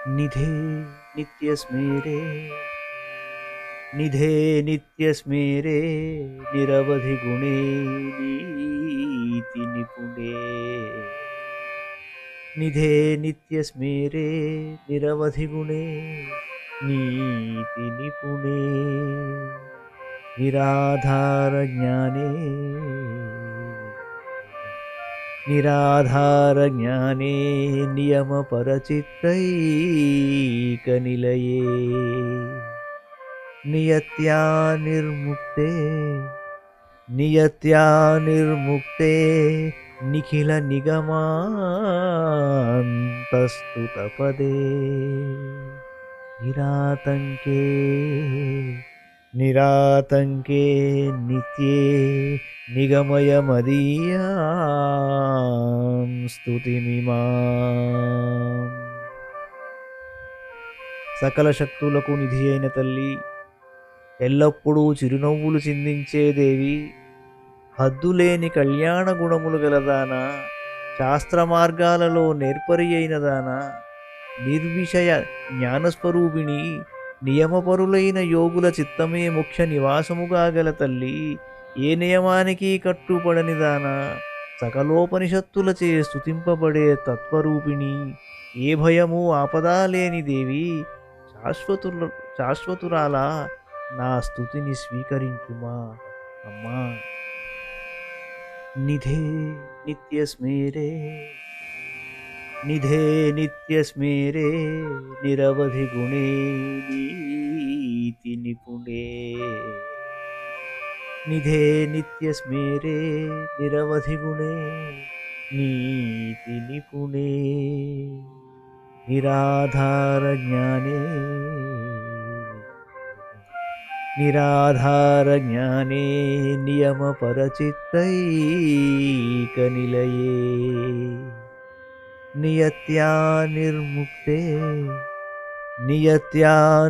निधे नित्यस्मेरे निधे नित्यस्मेरे निरवधि गुणे नीति निपुणे निधे नित्यस्मेरे निरवधि गुणे नीति निपुणे निराधार ज्ञाने निराधार ज्ञाने नियम परचित्रैकनिलये नियत्या निर्मुक्ते निखिल निगमान्तस्तुतपदे निरातङ्के नित्ये निगमय मदीयां స్తుతిమిమాం. సకల శక్తులకు నిధి అయిన తల్లి, ఎల్లప్పుడూ చిరునవ్వులు చిందించే దేవి, హద్దులేని కళ్యాణ గుణములు గలదానా, శాస్త్ర మార్గాలలో నేర్పరి అయిన దానా, నిర్విషయ జ్ఞానస్వరూపిణి, నియమపరులైన యోగుల చిత్తమే ముఖ్య నివాసముగా గల తల్లి, ఏ నియమానికి కట్టుబడని దానా, సకలోపనిషత్తులచే స్తుతింపబడే తత్వరూపిణి, ఏ భయము ఆపదా లేని దేవి, శాశ్వతురాలా నా స్తుతిని స్వీకరించుమా అమ్మా. నిధే నిత్యస్మేరే నిధే నిత్యస్మేరే నిరవధి గుణే నీతి నిపుణే నిధే నిత్యస్మేరే నిరవధి గుణే నీతి నిపుణే నిరాధార జ్ఞానే నియమ పరచిత్తైకనిలయే నియత్యా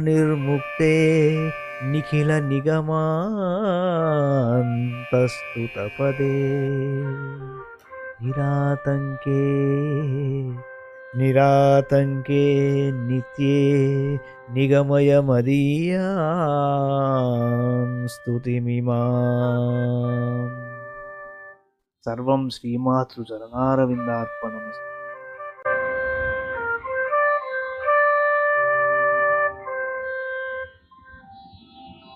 నిర్ముక్తే నిఖిల నిగమాంతస్తుతపదే నిరాతంకే నిత్యే నిగమయ మదీయాం స్తుతిమిమాం. సర్వం శ్రీమాతృ చరణారవిందార్పణమస్తు.